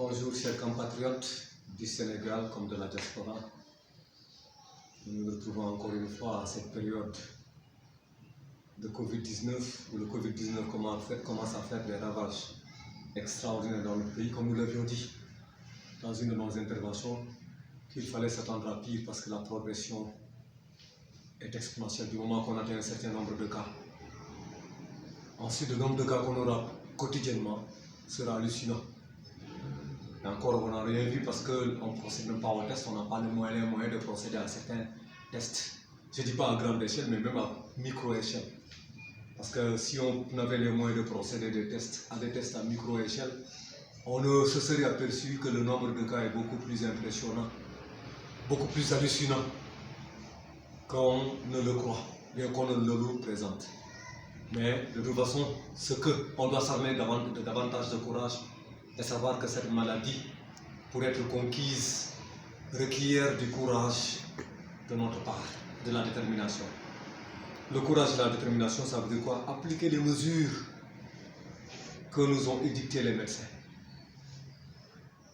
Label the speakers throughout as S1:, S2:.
S1: Bonjour chers compatriotes du Sénégal comme de la diaspora. Nous nous retrouvons encore une fois à cette période de Covid-19 où le Covid-19 commence à faire des ravages extraordinaires dans notre pays, comme nous l'avions dit dans une de nos interventions, qu'il fallait s'attendre à pire parce que la progression est exponentielle du moment qu'on atteint un certain nombre de cas. Ensuite, le nombre de cas qu'on aura quotidiennement sera hallucinant. Et encore, on n'a rien vu parce qu'on ne procède même pas au test, on n'a pas les moyens de procéder à certains tests. Je ne dis pas à grande échelle, mais même à micro-échelle. Parce que si on avait les moyens de procéder à des tests à micro-échelle, on ne se serait aperçu que le nombre de cas est beaucoup plus impressionnant, beaucoup plus hallucinant qu'on ne le croit, bien qu'on ne le représente. Mais de toute façon, ce qu'on doit s'armer davantage de courage et savoir que cette maladie, pour être conquise, requiert du courage de notre part, de la détermination. Le courage et la détermination, ça veut dire quoi? Appliquer les mesures que nous ont édictées les médecins.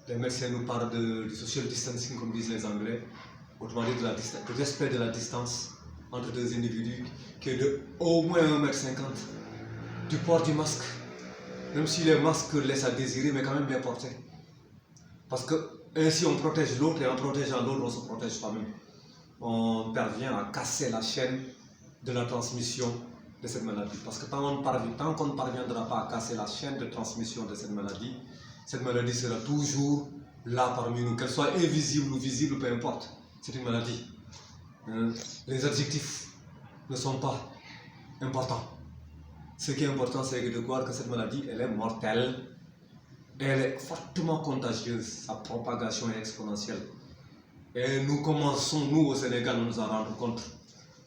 S1: Les médecins nous parlent du social distancing, comme disent les Anglais, autrement dit du respect de la distance entre deux individus, qui est de au moins 1,50 m, du port du masque, même si les masques laissent à désirer, mais quand même bien portés. Parce que ainsi on protège l'autre, et en protégeant l'autre, on se protège soi-même. On parvient à casser la chaîne de la transmission de cette maladie. Parce que tant qu'on ne parviendra pas à casser la chaîne de transmission de cette maladie sera toujours là parmi nous, qu'elle soit invisible ou visible, peu importe. C'est une maladie. Les adjectifs ne sont pas importants. Ce qui est important, c'est de voir que cette maladie, elle est mortelle, elle est fortement contagieuse, sa propagation est exponentielle. Et nous commençons, nous au Sénégal, nous en rendre compte.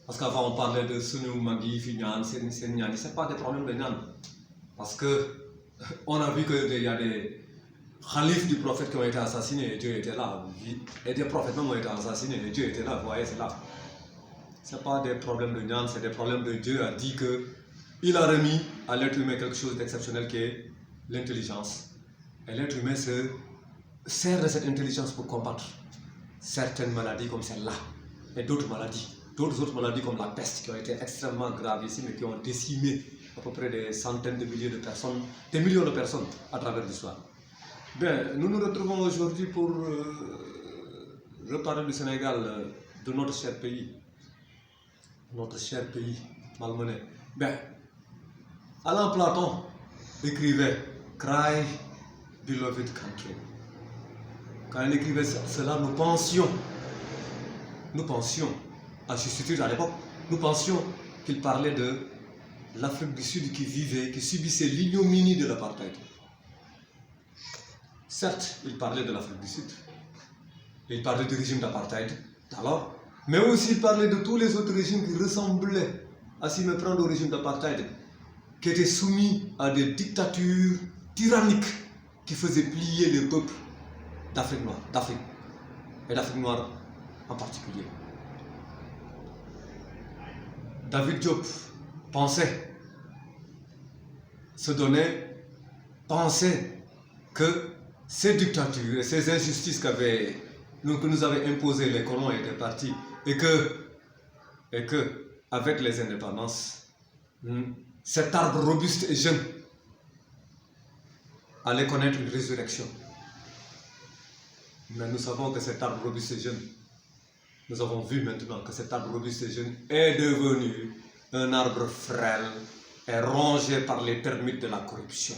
S1: Parce qu'avant on parlait de Sunu Magi, Finyan, Senyani, ce n'est pas des problèmes de Nyan. Parce qu'on a vu qu'il y a des khalifs du prophète qui ont été assassinés et Dieu était là. Et des prophètes même ont été assassinés et Dieu était là, vous voyez, c'est là. Ce n'est pas des problèmes de Nyan, c'est des problèmes de Dieu a dit qu'il a remis à l'être humain quelque chose d'exceptionnel qui est l'intelligence. Et l'être humain se sert de cette intelligence pour combattre certaines maladies comme celle-là et d'autres autres maladies comme la peste qui ont été extrêmement gravissimes et qui ont décimé à peu près des centaines de milliers de personnes, des millions de personnes à travers l'histoire. Bien, nous nous retrouvons aujourd'hui pour reparler du Sénégal, de notre cher pays malmené. Bien, Alain Platon écrivait « Cry, beloved country ». Quand il écrivait cela, nous pensions, à juste titre à l'époque, nous pensions qu'il parlait de l'Afrique du Sud qui subissait l'ignominie de l'apartheid. Certes, il parlait de l'Afrique du Sud, il parlait du régime d'apartheid alors, mais aussi il parlait de tous les autres régimes qui ressemblaient à s'y méprendre au régime d'apartheid, qui étaient soumis à des dictatures tyranniques qui faisaient plier les peuples d'Afrique noire, et d'Afrique noire en particulier. David Diop pensait que ces dictatures et ces injustices que nous avaient imposées les colons étaient partis et que avec les indépendances, cet arbre robuste et jeune allait connaître une résurrection. Mais nous savons que cet arbre robuste et jeune, nous avons vu maintenant que cet arbre robuste et jeune est devenu un arbre frêle et rongé par les termites de la corruption.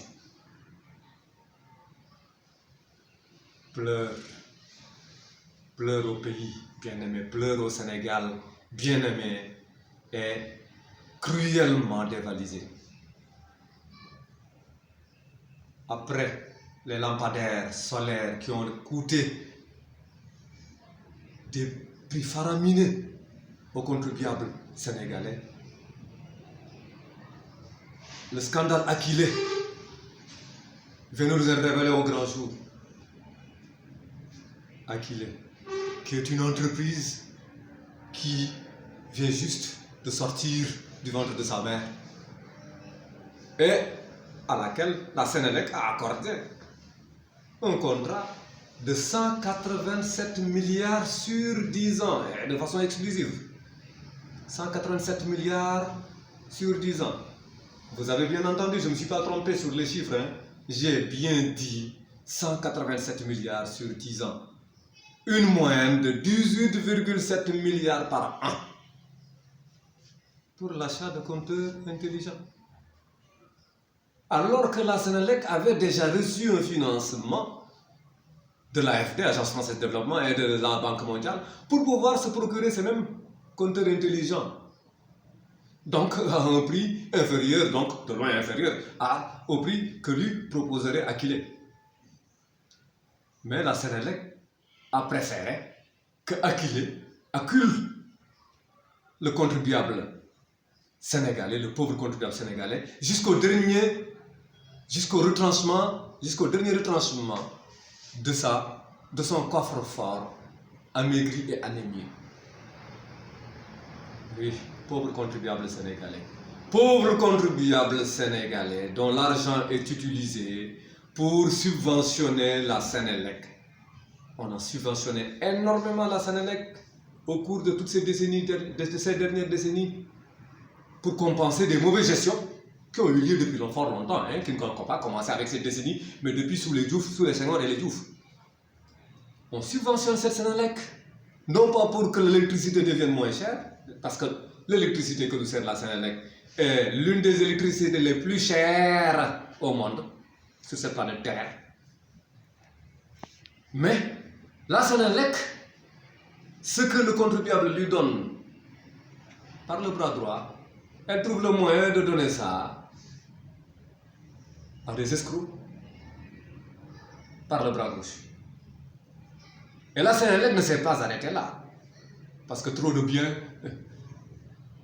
S1: Pleure au pays bien-aimé, pleure au Sénégal bien-aimé et cruellement dévalisé. Après les lampadaires solaires qui ont coûté des prix faramineux aux contribuables sénégalais, le scandale Aquilé vient nous révéler au grand jour. Aquilé, qui est une entreprise qui vient juste de sortir du ventre de sa mère et à laquelle la Sénélec a accordé un contrat de 187 milliards sur 10 ans, et de façon exclusive. 187 milliards sur 10 ans. Vous avez bien entendu, je ne me suis pas trompé sur les chiffres. Hein. J'ai bien dit 187 milliards sur 10 ans. Une moyenne de 18,7 milliards par an pour l'achat de compteurs intelligents. Alors que la Sénélec avait déjà reçu un financement de l'AFD, Agence française de développement, et de la Banque mondiale, pour pouvoir se procurer ces mêmes compteurs intelligents. Donc à un prix inférieur, donc de loin inférieur au prix que lui proposerait Aquilé. Mais la Sénélec a préféré que Aquilé accule le contribuable sénégalais, le pauvre contribuable sénégalais, jusqu'au dernier retranchement de son coffre-fort amaigri et anémié. Oui, pauvre contribuable sénégalais dont l'argent est utilisé pour subventionner la Sénélec. On a subventionné énormément la Sénélec au cours de toutes ces décennies, de ces dernières décennies, pour compenser des mauvaises gestions qui ont eu lieu depuis fort longtemps, hein, qui n'ont pas commencé avec cette décennie, mais depuis sous les Senghor et les Diouf. On subventionne cette Sénélec, non pas pour que l'électricité devienne moins chère, parce que l'électricité que nous sert la Sénélec est l'une des électricités les plus chères au monde, sur cette planète Terre. Mais la Sénélec, ce que le contribuable lui donne par le bras droit, elle trouve le moyen de donner ça à des escrocs par le bras gauche. Et la Sénélec ne s'est pas arrêtée là, parce que trop de biens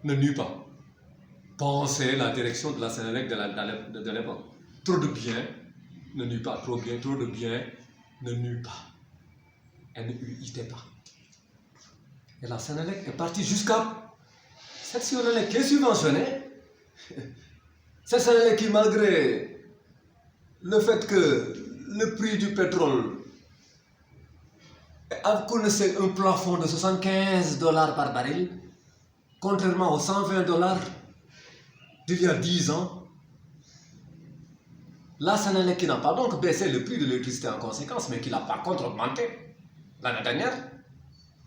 S1: ne nuit pas. Pensez la direction de la Sénélec de l'époque. Trop de biens ne nuit pas, trop de biens ne nuit pas. Elle ne huitait pas. Et la Sénélec est partie jusqu'à cette Sénélec qui est subventionnée. Cette Sénélec qui, malgré le fait que le prix du pétrole connaissait un plafond de 75 $ par baril, contrairement aux 120 $ d'il y a 10 ans, la Sénélec qui n'a pas donc baissé le prix de l'électricité en conséquence, mais qui l'a par contre augmenté l'année dernière.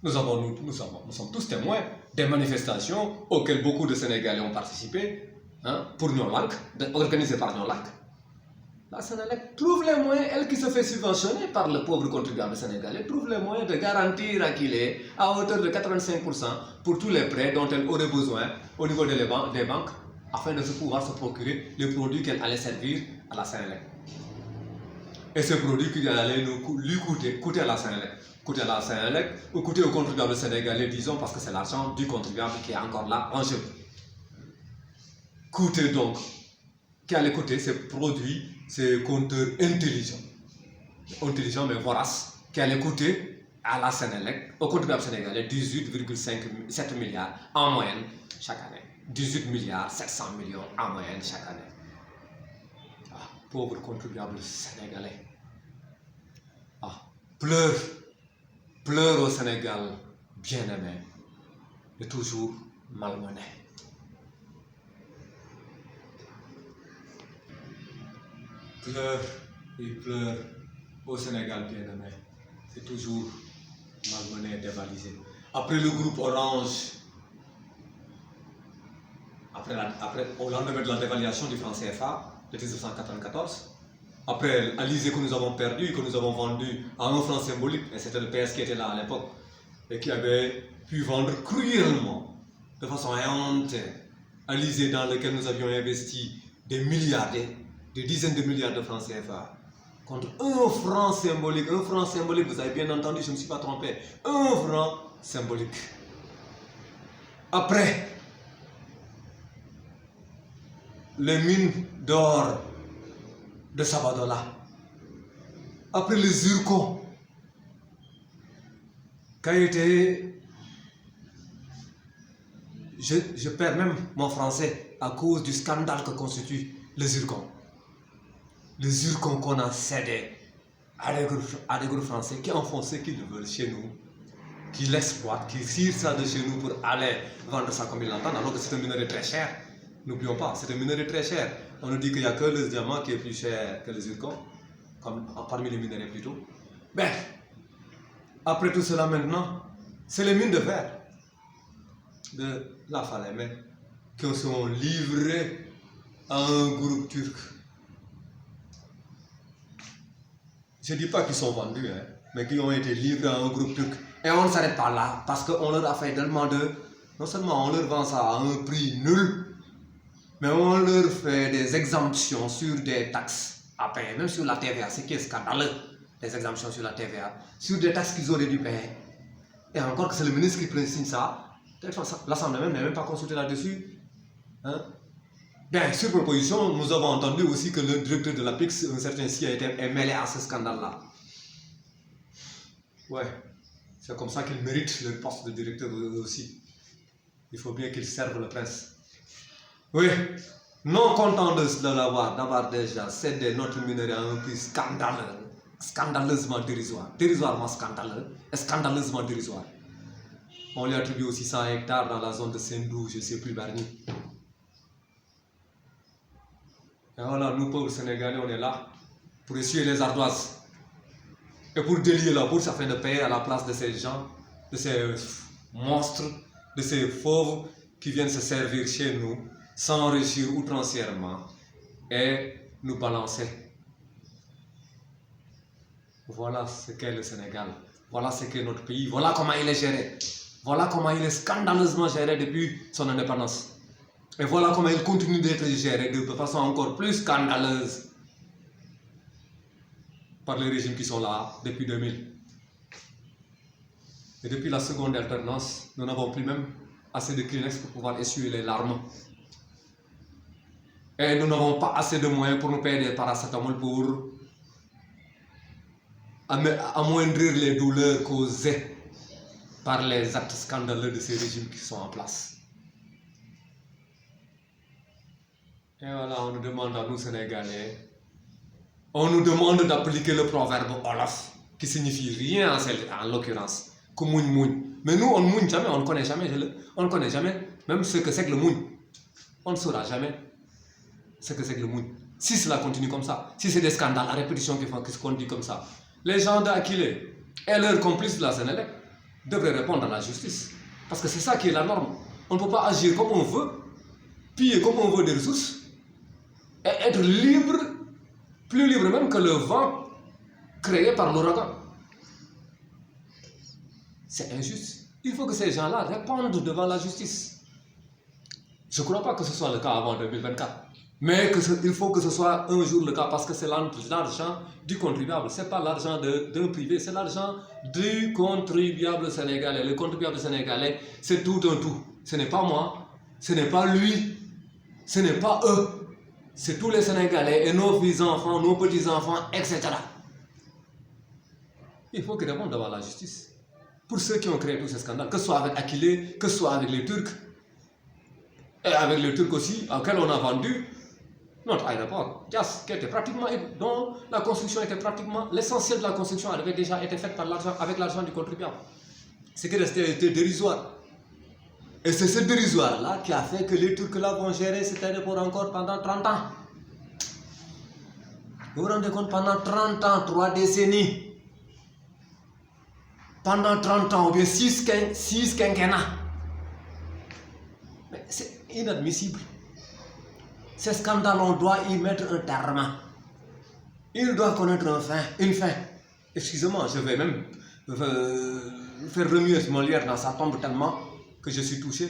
S1: Nous sommes tous témoins des manifestations auxquelles beaucoup de Sénégalais ont participé, hein, pour Nyon-Lank, organisées par Nyon-Lank. La Sénélec trouve les moyens, elle qui se fait subventionner par le pauvre contribuable sénégalais, trouve les moyens de garantir qu'il est à hauteur de 85% pour tous les prêts dont elle aurait besoin au niveau des banques, afin de pouvoir se procurer les produits qu'elle allait servir à la Sénélec. Et ces produits qui allaient lui coûter à la Sénélec, ou coûter au contribuable sénégalais, disons, parce que c'est l'argent du contribuable qui est encore là en jeu. Qui allait coûter ces produits, ces compteurs intelligents mais voraces, qui allaient coûter à la Sénélec, au contribuable sénégalais, 18,7 milliards en moyenne chaque année. 18 milliards 700 millions en moyenne chaque année. Ah, pauvre contribuable sénégalais. Ah, pleure au Sénégal, bien-aimé, et toujours malmené. Pleure au Sénégal, bien-aimé, c'est toujours malmené et dévalisé. Après le groupe Orange, au lendemain de la dévaluation du franc CFA de 1994, après Alizé que nous avons perdu, que nous avons vendu à un franc symbolique, et c'était le PS qui était là à l'époque, et qui avait pu vendre cruellement, de façon éhontée, Alizé dans lequel nous avions investi des milliards, des dizaines de milliards de francs CFA, contre un franc symbolique, vous avez bien entendu, je ne me suis pas trompé, un franc symbolique. Après, les mines d'or de Sabadola, après les zircons, qui a été, je perds même mon français à cause du scandale que constitue le zircon. Le zircon qu'on a cédé à des groupes français qui en font ce qu'ils veulent chez nous, qui l'exploitent, qui tirent ça de chez nous pour aller vendre ça comme ils l'entendent, alors que c'est un minerai très cher. N'oublions pas, c'est un minerai très cher. On nous dit qu'il n'y a que le diamant qui est plus cher que le zircon, comme parmi les minerais plutôt. Ben, après tout cela maintenant, c'est les mines de fer de la Falémé qui sont livrées à un groupe turc. Je ne dis pas qu'ils sont vendus, hein, mais qui ont été livrés à un groupe turc. Et on ne s'arrête pas là, parce qu'on leur a fait tellement de... Non seulement on leur vend ça à un prix nul, mais on leur fait des exemptions sur des taxes à payer, même sur la TVA, ce qui est scandaleux, des exemptions sur la TVA, sur des taxes qu'ils auraient dû payer. Et encore que c'est le ministre qui signe ça, l'Assemblée même n'est même pas consultée là-dessus. Hein? Bien, sur proposition, nous avons entendu aussi que le directeur de la PIX, un certain si, a été mêlé à ce scandale-là. Ouais, c'est comme ça qu'il mérite le poste de directeur aussi. Il faut bien qu'il serve le prince. Oui, non content de l'avoir, d'avoir déjà cédé notre minerai à un prix scandaleux, scandaleusement dérisoire, dérisoirement scandaleux et scandaleusement dérisoire. On lui attribue aussi 100 hectares dans la zone de Sendou, je ne sais plus, Barni. Et voilà, nous pauvres Sénégalais, on est là pour essuyer les ardoises et pour délier la bourse afin de payer à la place de ces gens, de ces monstres, de ces fauves qui viennent se servir chez nous, s'enrichir outrancièrement et nous balancer. Voilà ce qu'est le Sénégal. Voilà ce qu'est notre pays. Voilà comment il est géré. Voilà comment il est scandaleusement géré depuis son indépendance. Et voilà comment il continue d'être géré de façon encore plus scandaleuse par les régimes qui sont là depuis 2000. Et depuis la seconde alternance, nous n'avons plus même assez de Kleenex pour pouvoir essuyer les larmes. Et nous n'avons pas assez de moyens pour nous payer des paracétamol pour amoindrir les douleurs causées par les actes scandaleux de ces régimes qui sont en place. Et voilà, on nous demande à nous Sénégalais, on nous demande d'appliquer le proverbe Olaf, qui signifie rien en l'occurrence, que mougne mougne. Mais nous, on ne mougne jamais, on ne connaît jamais, même ce que c'est que le mougne. On ne saura jamais ce que c'est que le mougne. Si cela continue comme ça, si c'est des scandales à répétition qui se conduisent comme ça, les gens d'Akilé et leurs complices de la Sénélec devraient répondre à la justice. Parce que c'est ça qui est la norme. On ne peut pas agir comme on veut, piller comme on veut des ressources, et être libre, plus libre même que le vent créé par l'ouragan. C'est injuste. Il faut que ces gens-là répondent devant la justice. Je ne crois pas que ce soit le cas avant 2024. Mais il faut que ce soit un jour le cas parce que c'est l'argent du contribuable. Ce n'est pas l'argent d'un privé, c'est l'argent du contribuable sénégalais. Le contribuable sénégalais, c'est tout un tout. Ce n'est pas moi, ce n'est pas lui, ce n'est pas eux. C'est tous les Sénégalais et nos fils-enfants, nos petits-enfants, etc. Il faut qu'ils répondent devant la justice. Pour ceux qui ont créé tous ces scandales, que ce soit avec Akilé, que ce soit avec les Turcs, et avec les Turcs aussi, auxquels on a vendu notre aéroport, Dias, qui était pratiquement, dont la construction était pratiquement, l'essentiel de la construction avait déjà été faite avec l'argent du contribuable. Ce qui restait était dérisoire. Et c'est ce dérisoire-là qui a fait que les Turcs là vont gérer cet aéroport encore pendant 30 ans. Vous vous rendez compte, pendant 30 ans, 3 décennies. Pendant 30 ans, ou bien 6 quinquennats. Mais c'est inadmissible. Ces scandales, on doit y mettre un terme. Il doit connaître une fin. Excusez-moi, je vais même faire remuer Molière dans sa tombe tellement que je suis touché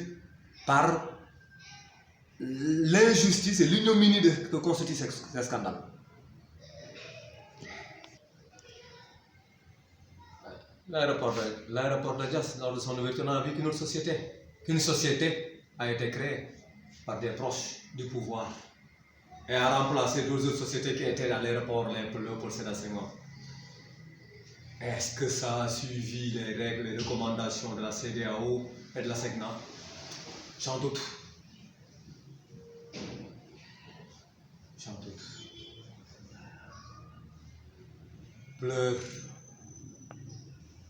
S1: par l'injustice et l'ignominie que constitue ces scandales. L'aéroport de Dias, lors de son ouverture, on a vu qu'une société a été créée par des proches du pouvoir et a remplacé d'autres sociétés qui étaient dans l'aéroport, Léopold Sédar Senghor. Est-ce que ça a suivi les règles et recommandations de la CEDEAO et de la SECNA? J'en doute. J'en doute. Pleure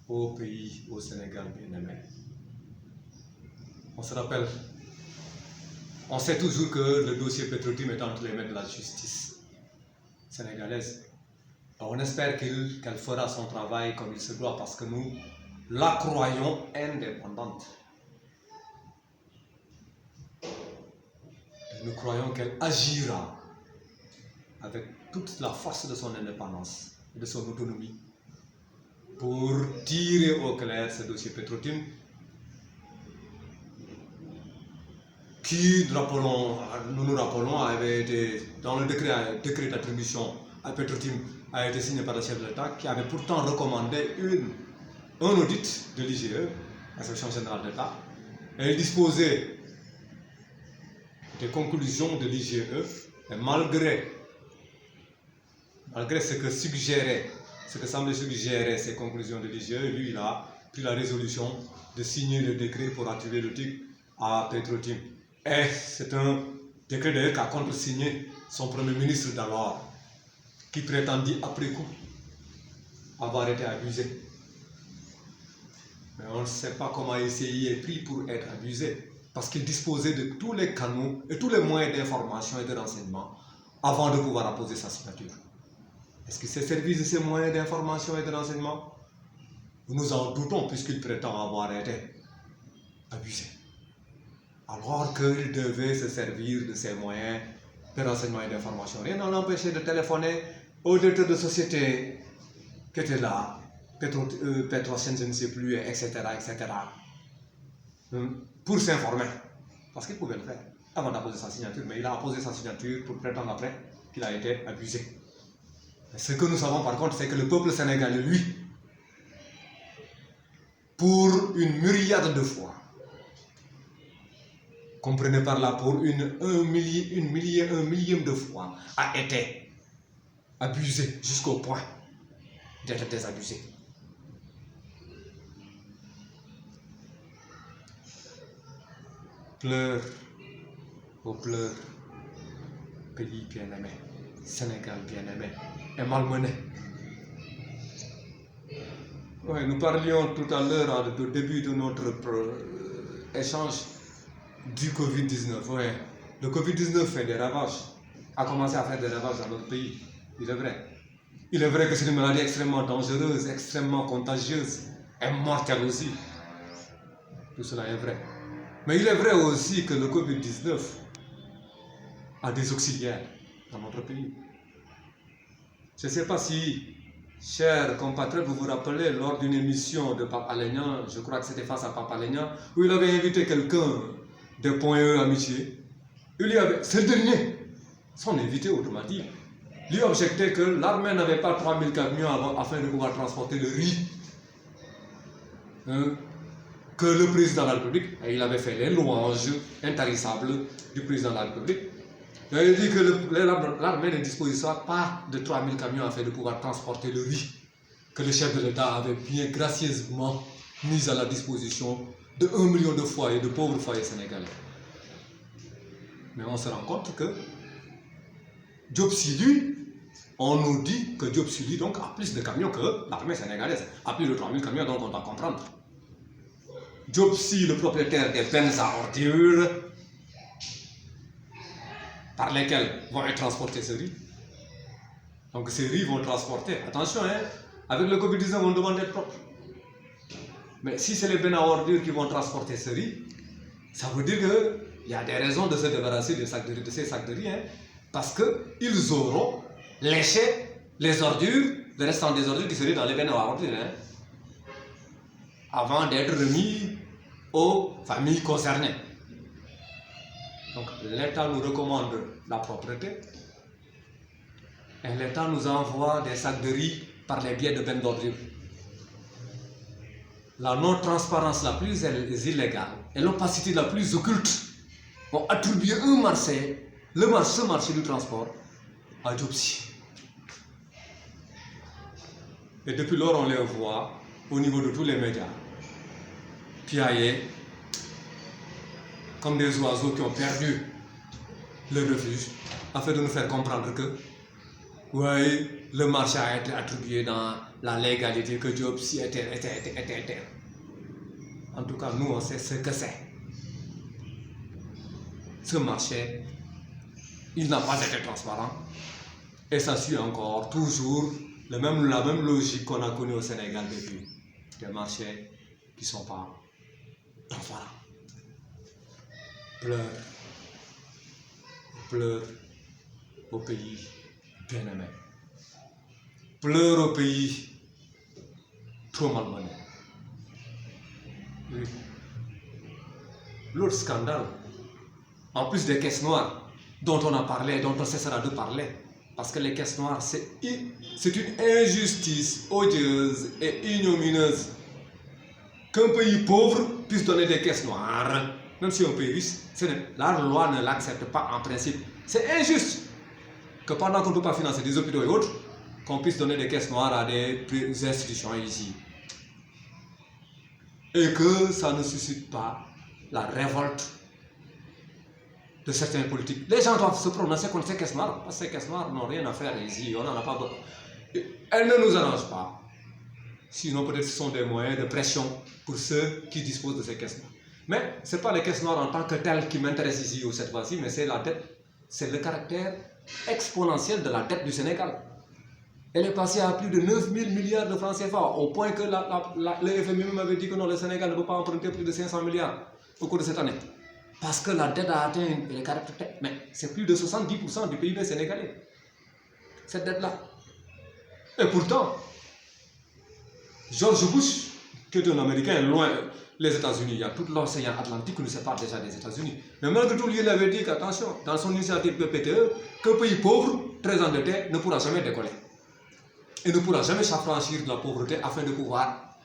S1: au pays, au Sénégal bien-aimé. On se rappelle, on sait toujours que le dossier Petro-Tim est entre les mains de la justice sénégalaise. On espère qu'elle fera son travail comme il se doit parce que nous la croyons indépendante. Et nous croyons qu'elle agira avec toute la force de son indépendance et de son autonomie pour tirer au clair ce dossier Petro-Tim qui, nous nous rappelons, avait été dans le décret d'attribution à Petro-Tim a été signé par le chef de l'État qui avait pourtant recommandé un audit de l'IGE, l'Inspection générale d'État, et il disposait des conclusions de l'IGE, et malgré ce que semblait suggérer ces conclusions de l'IGE, lui il a pris la résolution de signer le décret pour attribuer le TIC à Petro-Tim. Et c'est un décret d'ailleurs qu'a contresigné son premier ministre d'alors, qui prétendit après coup avoir été abusé. Mais on ne sait pas comment il s'y est pris pour être abusé, parce qu'il disposait de tous les canaux et tous les moyens d'information et de renseignement avant de pouvoir apposer sa signature. Est-ce qu'il s'est servi de ces moyens d'information et de renseignement? Nous en doutons puisqu'il prétend avoir été abusé. Alors qu'il devait se servir de ces moyens de renseignement et d'information. Rien n'en empêchait de téléphoner au directeur de société qui était là, Petrosen, je ne sais plus, etc., pour s'informer. Parce qu'il pouvait le faire avant d'apposer sa signature, mais il a apposé sa signature pour prétendre après qu'il a été abusé. Ce que nous savons par contre, c'est que le peuple sénégalais, lui, pour une myriade de fois, comprenez par là, pour un millième de fois, a été abusé jusqu'au point d'être désabusé. Pleure, oh pleure, pays bien-aimé, Sénégal bien-aimé, et malmené. Ouais, nous parlions tout à l'heure, au début de notre échange, du Covid-19. Ouais. Le Covid-19 fait des ravages, a commencé à faire des ravages dans notre pays, il est vrai. Il est vrai que c'est une maladie extrêmement dangereuse, extrêmement contagieuse, et mortelle aussi. Tout cela est vrai. Mais il est vrai aussi que le Covid-19 a des auxiliaires dans notre pays. Je ne sais pas si, chers compatriotes, vous vous rappelez lors d'une émission de Pape Alé Niang, je crois que c'était face à Pape Alé Niang, où il avait invité quelqu'un des Points E Amitié. Ce dernier, son invité automatique, lui objectait que l'armée n'avait pas 3000 camions afin de pouvoir transporter le riz. Que le président de la République, et il avait fait les louanges intarissables du président de la République, et il dit que l'armée ne disposait pas de 3000 camions afin de pouvoir transporter le riz que le chef de l'État avait bien gracieusement mis à la disposition de 1 million de foyers, de pauvres foyers sénégalais. Mais on se rend compte que Diop-Sy, lui, on nous dit que Diop-Sy, lui, donc, a plus de camions que l'armée sénégalaise, a plus de 3000 camions, donc on doit comprendre. Diop-Sy, le propriétaire des bennes à ordures par lesquelles vont être transportés ces riz. Donc ces riz vont transporter. Attention, hein, avec le Covid-19, on demande d'être propre. Mais si c'est les bennes à ordures qui vont transporter ces riz, ça veut dire qu'il y a des raisons de se débarrasser de ces sacs de riz, hein, parce qu'ils auront léché les ordures, le restant des ordures qui seraient dans les bennes à ordures, hein, avant d'être remis aux familles concernées. Donc l'État nous recommande la propreté et l'État nous envoie des sacs de riz par les biais de bennes d'ordures. La non-transparence la plus illégale et l'opacité la plus occulte ont attribué ce marché du transport à Diop-Sy. Et depuis lors, on les voit au niveau de tous les médias piailler comme des oiseaux qui ont perdu leur refuge, afin de nous faire comprendre que Oui, le marché a été attribué dans la légalité que Dieu s'y était. En tout cas, nous, on sait ce que c'est. Ce marché, il n'a pas été transparent. Et ça suit encore toujours la même logique qu'on a connue au Sénégal depuis. Des marchés qui ne sont pas transparents. Pleure au pays bien-aimé. Pleure au pays trop malmené. Oui. L'autre scandale, en plus des caisses noires, dont on a parlé, dont on cessera de parler, parce que les caisses noires, c'est une injustice odieuse et ignominieuse qu'un pays pauvre puisse donner des caisses noires, même si un pays riche, la loi ne l'accepte pas en principe. C'est injuste que pendant qu'on ne peut pas financer des hôpitaux et autres, qu'on puisse donner des caisses noires à des institutions ici. Et que ça ne suscite pas la révolte de certains politiques. Les gens doivent se prononcer contre ces caisses noires, parce que ces caisses noires n'ont rien à faire ici, on n'en a pas besoin. Elles ne nous arrangent pas. Sinon, peut-être ce sont des moyens de pression pour ceux qui disposent de ces caisses noires. Mais ce n'est pas les caisses noires en tant que telles qui m'intéressent ici ou cette fois-ci, mais c'est la dette, c'est le caractère exponentiel de la dette du Sénégal. Elle est passée à plus de 9 000 milliards de francs CFA, au point que le FMI m'avait dit que non, le Sénégal ne peut pas emprunter plus de 500 milliards au cours de cette année. Parce que la dette a atteint le caractère, mais c'est plus de 70% du PIB sénégalais, cette dette-là. Et pourtant, George Bush, qui est un Américain loin les États-Unis, il y a tout l'océan Atlantique qui nous sépare déjà des États-Unis. Mais malgré tout, lui, il avait dit qu'attention, dans son initiative PPTE, qu'un pays pauvre, très endetté, ne pourra jamais décoller. Et ne pourra jamais s'affranchir de la pauvreté afin de pouvoir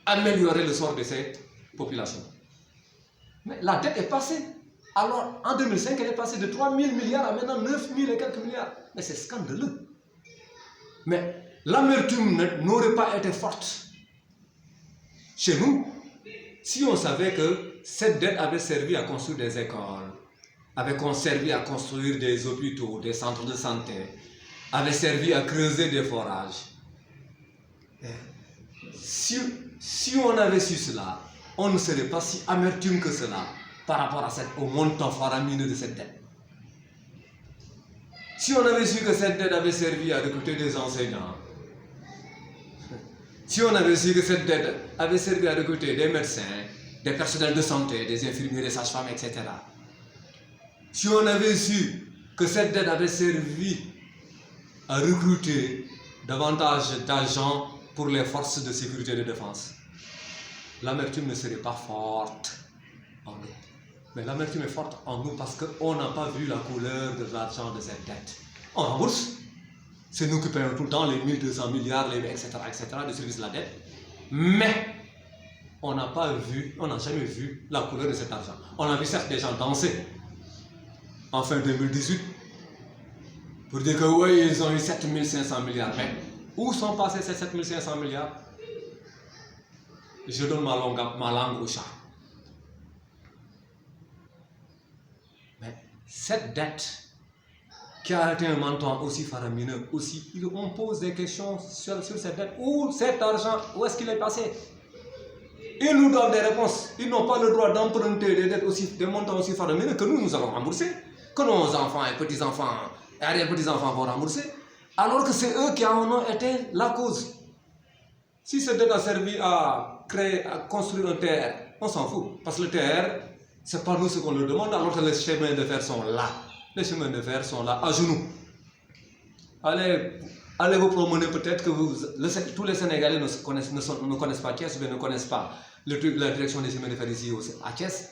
S1: améliorer le sort de ses populations. Mais la dette est passée. Alors, en 2005, elle est passée de 3 000 milliards à maintenant 9 000 et quelques milliards. Mais c'est scandaleux. Mais l'amertume n'aurait pas été forte chez nous si on savait que cette dette avait servi à construire des écoles, avait servi à construire des hôpitaux, des centres de santé, avait servi à creuser des forages. Si on avait su cela, on ne serait pas si amertume que cela par rapport au montant faramineux de cette dette. Si on avait su que cette dette avait servi à recruter des enseignants, si on avait su que cette dette avait servi à recruter des médecins, des personnels de santé, des infirmiers, des sages-femmes, etc. Si on avait su que cette dette avait servi à recruter davantage d'agents pour les forces de sécurité et de défense, l'amertume ne serait pas forte en nous. Mais l'amertume est forte en nous parce qu'on n'a pas vu la couleur de l'argent de cette dette. On rembourse. C'est nous qui payons tout le temps les 1200 milliards, etc., de service de la dette. Mais on n'a jamais vu la couleur de cet argent. On a vu certes des gens danser en fin 2018 pour dire que oui, ils ont eu 7500 milliards. Mais où sont passés ces 7500 milliards? Je donne ma langue au chat. Mais cette dette qui a atteint un montant aussi faramineux, on pose des questions sur cette dette. Où cet argent, où est-ce qu'il est passé? Ils nous donnent des réponses. Ils n'ont pas le droit d'emprunter des dettes des montants aussi faramineux que nous allons rembourser, que nos enfants et petits-enfants, et arrière-petits-enfants vont rembourser, alors que c'est eux qui en ont été la cause. Si cette dette a servi à construire un TR, on s'en fout. Parce que le TR, c'est pas nous ce qu'on leur demande, alors que les chemins de fer sont là. Les chemins de fer sont là, à genoux. Allez vous promener, peut-être que tous les Sénégalais ne connaissent pas Thiès, ou ne connaissent pas la direction des chemins de fer ici à Thiès.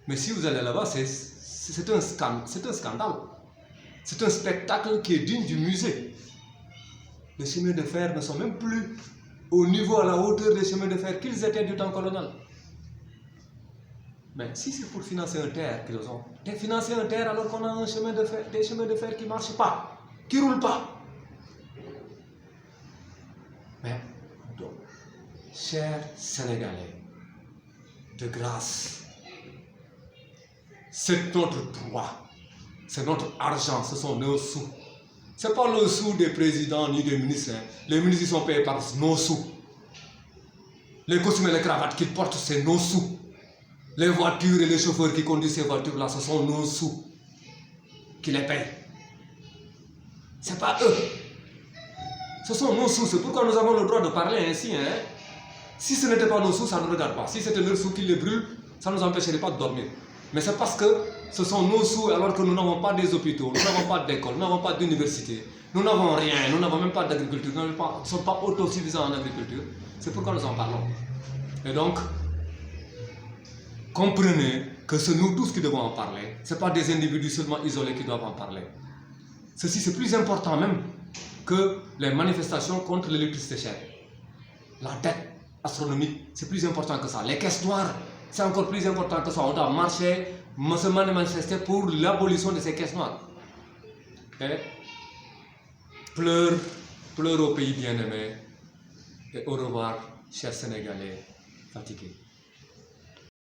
S1: Mais si vous allez là-bas, c'est un scandale. C'est un spectacle qui est digne du musée. Les chemins de fer ne sont même plus au niveau, à la hauteur des chemins de fer qu'ils étaient du temps colonial. Mais si c'est pour financer un terre qu'ils ont, financer un terre alors qu'on a des chemins de fer qui ne marchent pas, qui ne roulent pas. Mais, donc, chers Sénégalais, de grâce, c'est notre droit, c'est notre argent, ce sont nos sous. Ce n'est pas le sou des présidents ni des ministres. Hein. Les ministres ils sont payés par nos sous. Les costumes et les cravates qu'ils portent, c'est nos sous. Les voitures et les chauffeurs qui conduisent ces voitures-là, ce sont nos sous qui les payent. Ce n'est pas eux. Ce sont nos sous. C'est pourquoi nous avons le droit de parler ainsi. Hein. Si ce n'était pas nos sous, ça ne regarde pas. Si c'était leurs sous qui les brûlent, ça ne nous empêcherait pas de dormir. Mais c'est parce que ce sont nos sous alors que nous n'avons pas des hôpitaux, nous n'avons pas d'école, nous n'avons pas d'université, nous n'avons rien, nous n'avons même pas d'agriculture, nous ne sommes pas autosuffisants en agriculture. C'est pourquoi nous en parlons. Et donc, comprenez que c'est nous tous qui devons en parler. Ce n'est pas des individus seulement isolés qui doivent en parler. Ceci, c'est plus important même que les manifestations contre l'électricité chère. La dette astronomique, c'est plus important que ça. Les caisses noires, c'est encore plus important que ça. On doit marcher, se manifester pour l'abolition de ces caisses noires. Et pleure au pays bien-aimé. Et au revoir, chers Sénégalais fatigués.